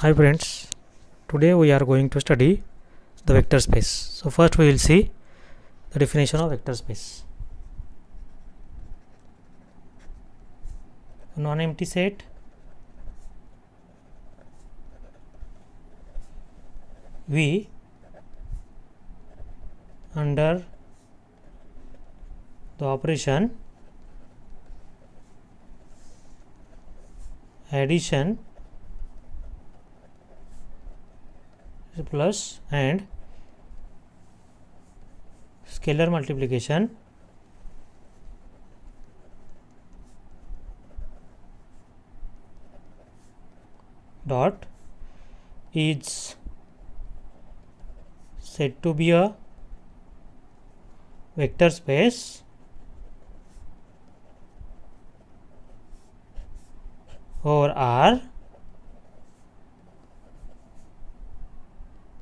Hi friends, today we are going to study the vector space. So first we will see the definition of vector space. A non-empty set V under the operation addition plus and scalar multiplication dot is said to be a vector space over R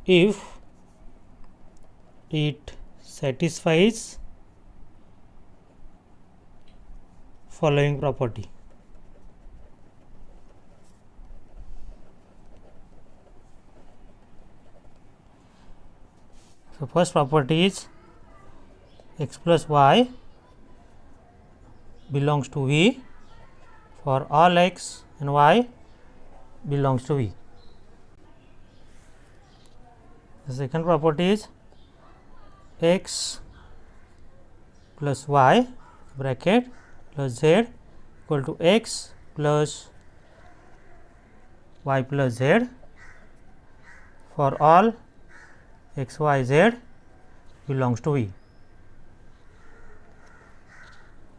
if it satisfies following property. So first property is x plus y belongs to V for all x and y belongs to V. The second property is x plus y bracket plus z equal to x plus y plus z for all x, y, z belongs to V.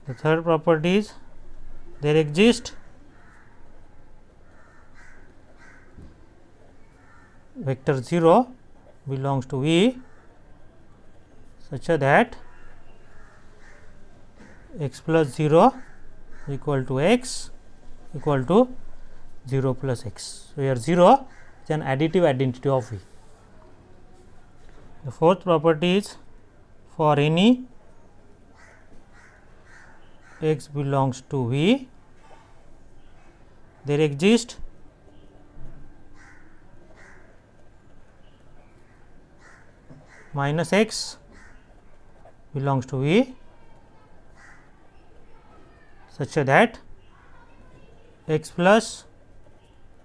The third property is there exists vector 0 belongs to V such that x plus 0 equal to x equal to 0 plus x. So, here 0 is an additive identity of V. The fourth property is for any x belongs to V, there exists minus x belongs to V such that x plus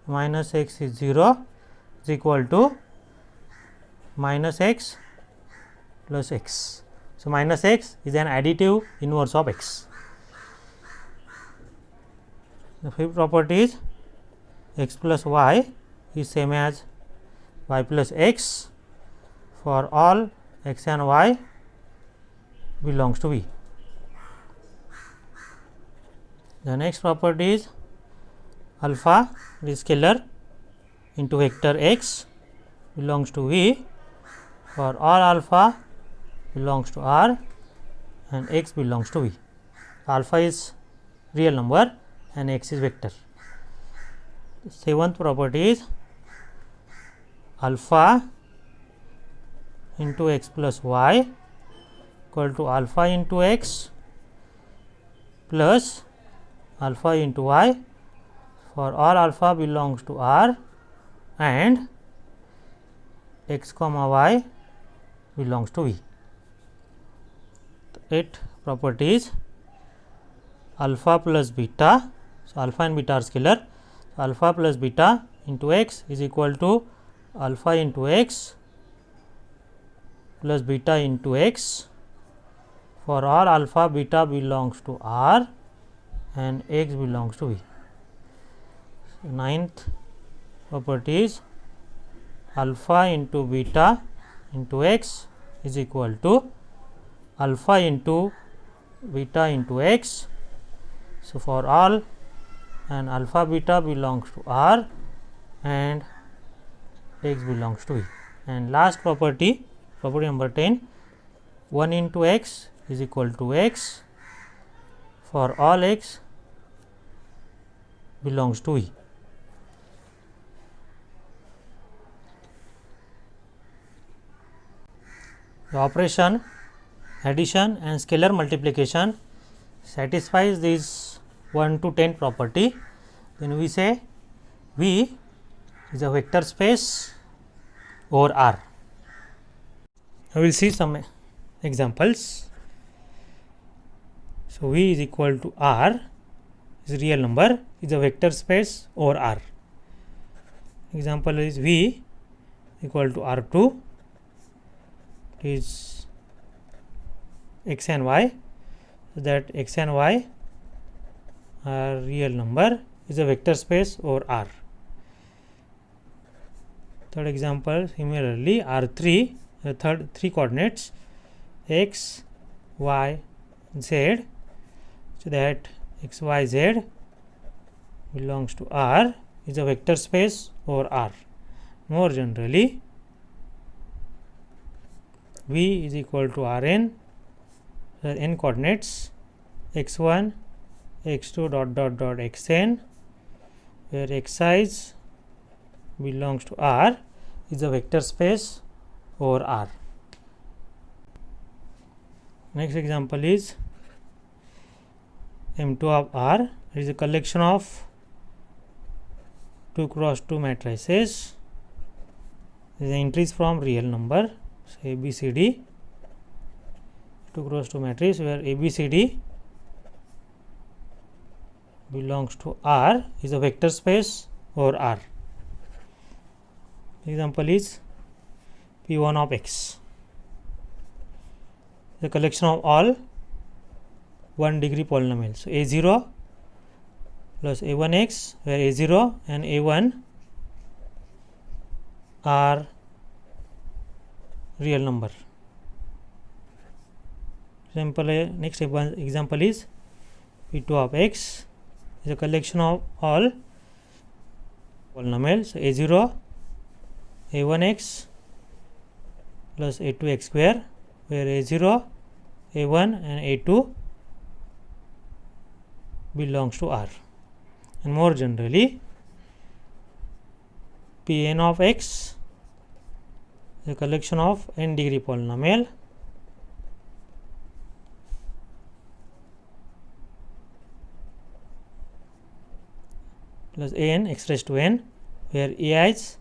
minus x is 0 is equal to minus x plus x. So, minus x is an additive inverse of x. The fifth property is x plus y is same as y plus x for all x and y belongs to V. The next property is alpha is scalar into vector x belongs to V for all alpha belongs to R and x belongs to V. Alpha is real number and x is vector. The seventh property is alpha into x plus y equal to alpha into x plus alpha into y for all alpha belongs to R and x comma y belongs to V. The eighth property is alpha plus beta. So, alpha and beta are scalar. So, alpha plus beta into x is equal to alpha into x plus beta into x for all alpha beta belongs to R and x belongs to V. So, ninth property is alpha into beta into x is equal to alpha into beta into x. So, for all and alpha beta belongs to R and x belongs to V. And last property, property number 10, 1 into x is equal to x for all x belongs to V. The operation addition and scalar multiplication satisfies this 1 to 10 property, then we say V is a vector space over R. I will see some examples. So V is equal to R is real number, is a vector space over R. Example is V equal to R2 is x and y, so that x and y are real number, is a vector space over R. Third example, similarly R3, the third three coordinates x, y, z, so that x, y, z belongs to R, is a vector space over R. More generally, V is equal to Rn, the n coordinates x1, x2 dot dot dot xn, where x size belongs to R, is a vector space over R. Next example is M2 of R, it is a collection of 2 cross 2 matrices, is entries from real number, so A B C D, 2 cross 2 matrix where A B C D belongs to R, is a vector space over R. Example is P1 of x, the collection of all 1 degree polynomials. So A0 plus A1x, where A0 and A1 are real number. Next example is P2 of x, is a collection of all polynomials. So A0, A1x plus A2x square, where A0, A1 and A2 belongs to R. And more generally, Pn of x, the collection of n degree polynomial, plus an x raised to n, where ai's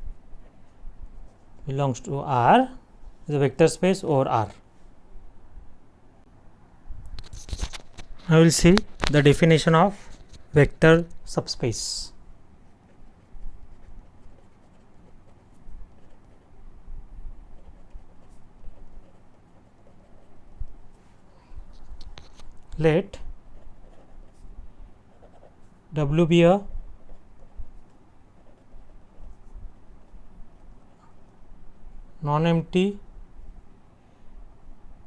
belongs to R, is a vector space over R. I will see the definition of vector subspace. Let W be a non-empty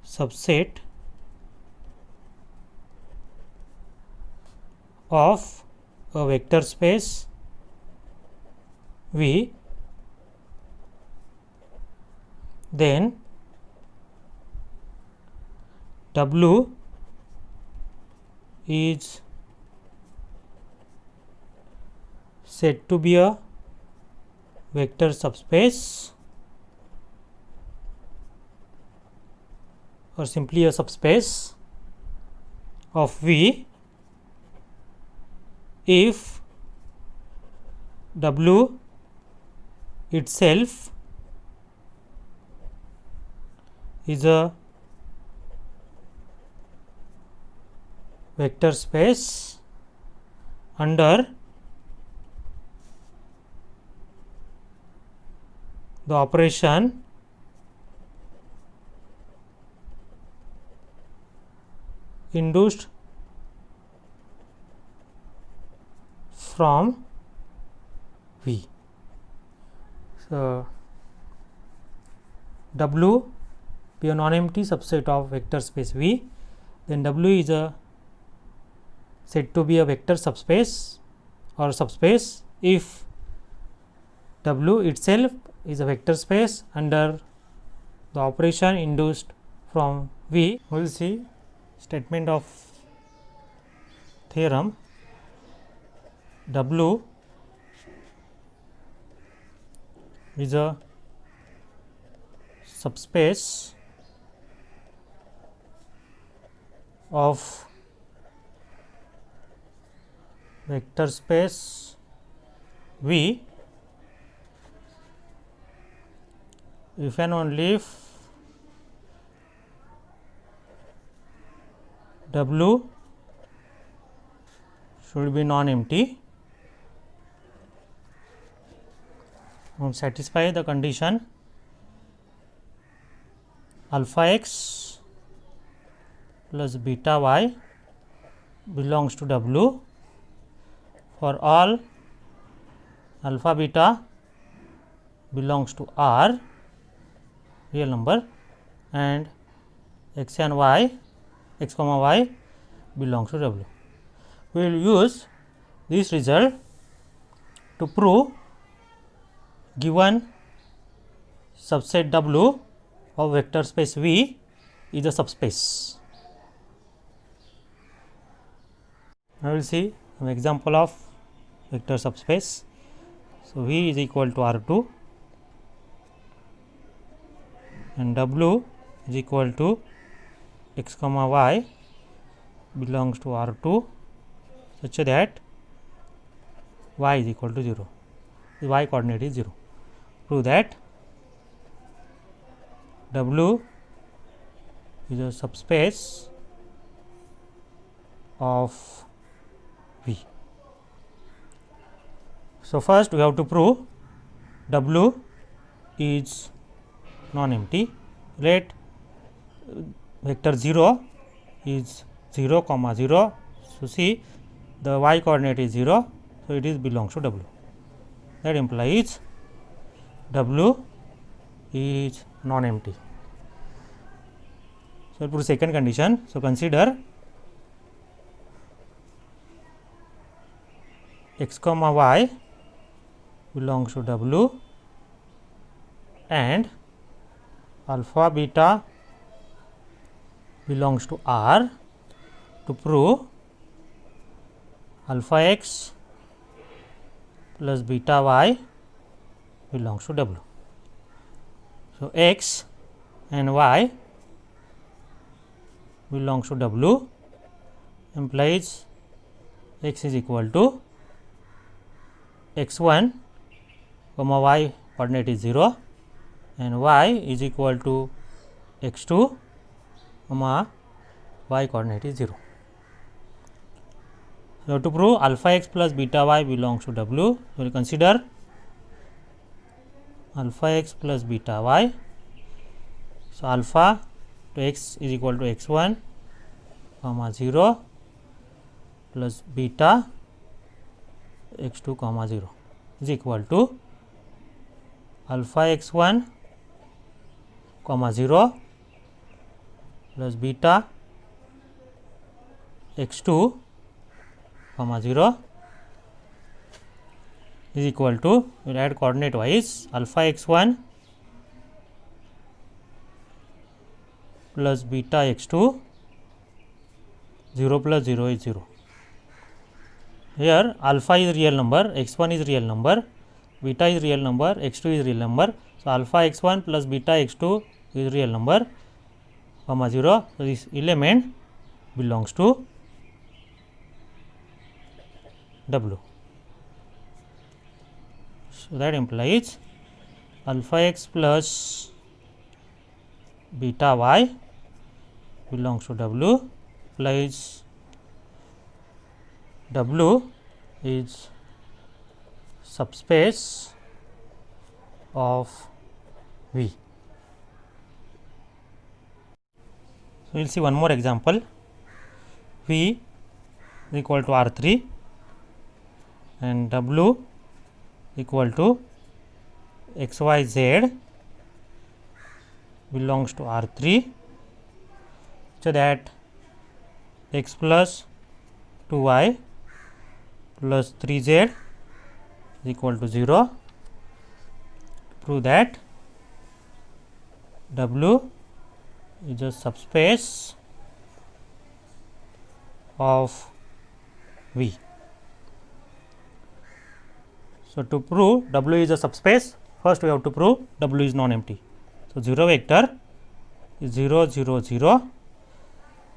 subset of a vector space V, then W is said to be a vector subspace or simply a subspace of V if W itself is a vector space under the operation induced from V. So, W be a non-empty subset of vector space V, then W is a said to be a vector subspace or subspace if W itself is a vector space under the operation induced from V. We will see statement of theorem. W is a subspace of vector space V if and only if W should be non-empty, satisfy the condition alpha x plus beta y belongs to W for all alpha beta belongs to R real number and x and y, x comma y belongs to W. We will use this result to prove given subset W of vector space V is a subspace. Now, we will see an example of vector subspace. So, V is equal to R2 and W is equal to x comma y belongs to R2 such that y is equal to 0. The y coordinate is 0. Prove that W is a subspace of V. So, first we have to prove W is non-empty. Let vector 0 is 0 comma 0. So, see the y coordinate is 0. So, it is belongs to W. That implies W is non-empty. So, for second condition, so consider x comma y belongs to W and alpha beta belongs to R to prove alpha x plus beta y belongs to W. So, x and y belongs to W implies x is equal to x1 comma y coordinate is 0 and y is equal to x2 comma y coordinate is 0. So, to prove alpha x plus beta y belongs to W, we will consider alpha x plus beta y. So, alpha to x is equal to x1 comma 0 plus beta x2 comma 0 is equal to alpha x1 comma 0 plus beta x2 comma 0 is equal to, we will add coordinate wise alpha x1 plus beta x2, 0 plus 0 is 0. Here alpha is real number, x1 is real number, beta is real number, x2 is real number. So, alpha x1 plus beta x2 is real number comma 0. So, this element belongs to W. So, that implies alpha x plus beta y belongs to W, implies W is subspace of V. So, we will see one more example. V is equal to R3 and W equal to XYZ belongs to R3, so that x plus 2y plus 3z is equal to 0. Prove that W is a subspace of V. So, to prove W is a subspace, first we have to prove W is non-empty. So, 0 vector is 0 0 0.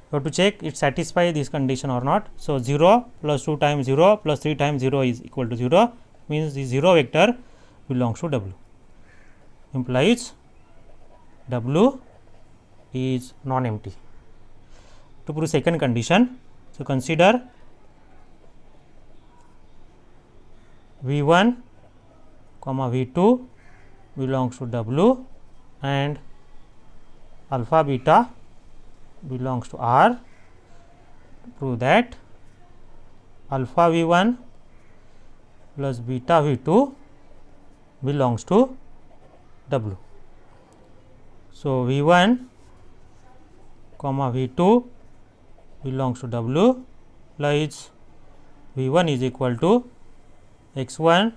You have to check it satisfies this condition or not. So, 0 plus 2 times 0 plus 3 times 0 is equal to 0, means the 0 vector belongs to W, implies W is non-empty. To prove second condition, so consider V1 comma V2 belongs to W and alpha beta belongs to R. To prove that alpha V1 plus beta V2 belongs to W. So, V1 comma V2 belongs to W lies V1 is equal to x1,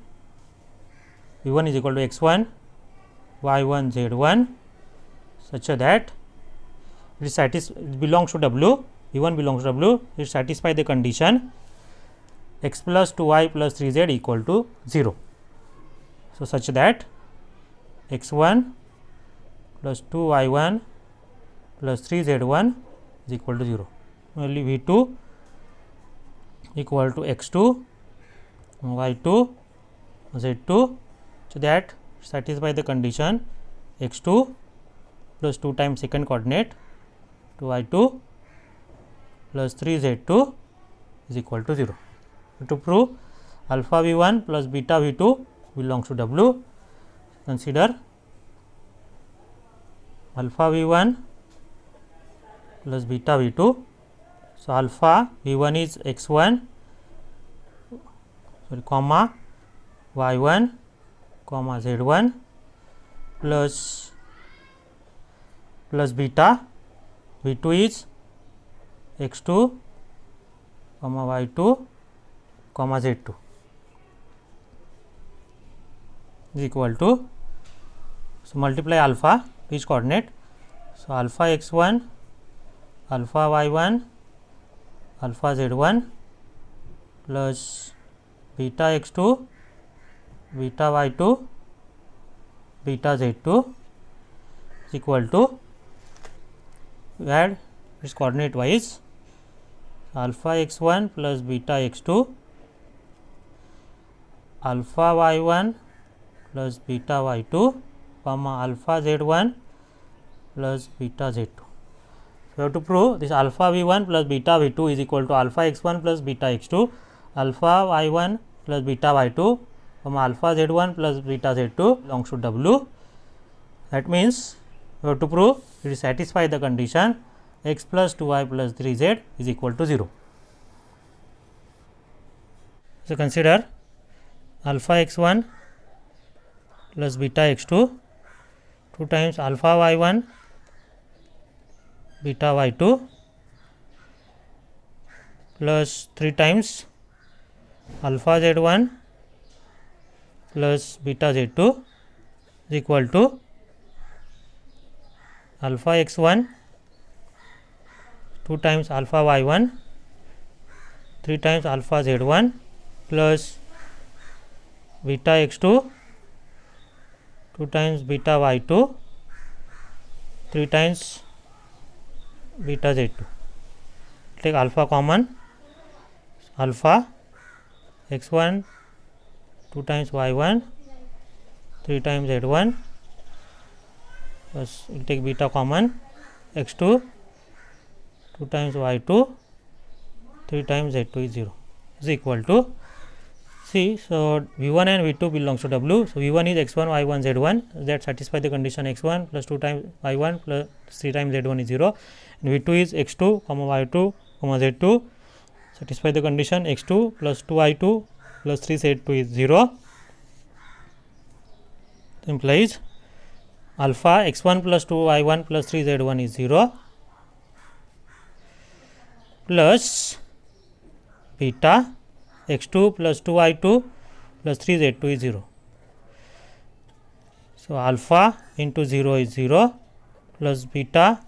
V1 is equal to x1, y1, z1 such that it belongs to W, V1 belongs to W, it satisfies the condition x plus 2y plus 3z equal to 0. So, such that x1 plus 2y1 plus 3z1 is equal to 0. Only V2 equal to x2, y2, z2, so that satisfy the condition x2 plus 2 times second coordinate to y2 plus 3z2 is equal to 0. To prove alpha V1 plus beta V2 belongs to W, consider alpha V1 plus beta V2. So, alpha V1 is x1 comma y1 comma z1 plus beta V2 is x2 comma y2 comma z2 is equal to, so multiply alpha each coordinate. So, alpha x1, alpha y1, alpha z1 plus beta x2, beta y2, beta z2 is equal to, add its coordinate wise, alpha x1 plus beta x2, alpha y1 plus beta y2 comma alpha z1 plus beta z2. So, we have to prove this alpha v1 plus beta v2 is equal to alpha x1 plus beta x2, alpha y1 plus beta y2 comma alpha z1 plus beta z2 belongs to W. That means, we have to prove it satisfy the condition x plus 2y plus 3z is equal to 0. So, consider alpha x1 plus beta x2 2 times alpha y1 beta y2 plus 3 times alpha z1 plus beta z2 is equal to alpha x1 2 times alpha y1 3 times alpha z1 plus beta x2 2 times beta y2 3 times beta z2. Take alpha common, alpha x1 2 times y1 3 times z1 plus we will take beta common, x2 2 times y2 3 times z2 is 0 is equal to, see. So, V1 and V2 belongs to W. So, V1 is x1 y1 z1 that satisfy the condition x1 plus 2 times y1 plus 3 times z1 is 0, and V2 is x2 comma y2 comma z2 satisfy the condition x2 plus 2y2 plus 3 z2 is 0, implies alpha x1 plus 2 y1 plus 3 z1 is 0 plus beta x2 plus 2 y2 plus 3 z2 is 0. So, alpha into 0 is 0 plus beta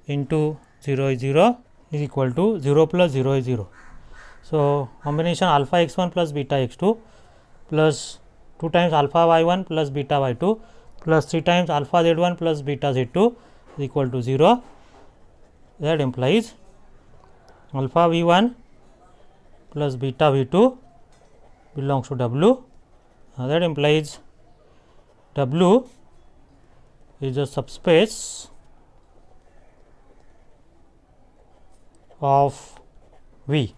into 0 is 0 is equal to 0 plus 0 is 0. So, combination alpha x1 plus beta x2 plus 2 times alpha y1 plus beta y2 plus 3 times alpha z1 plus beta z2 is equal to 0. That implies alpha v1 plus beta v2 belongs to W. That implies W is a subspace of V.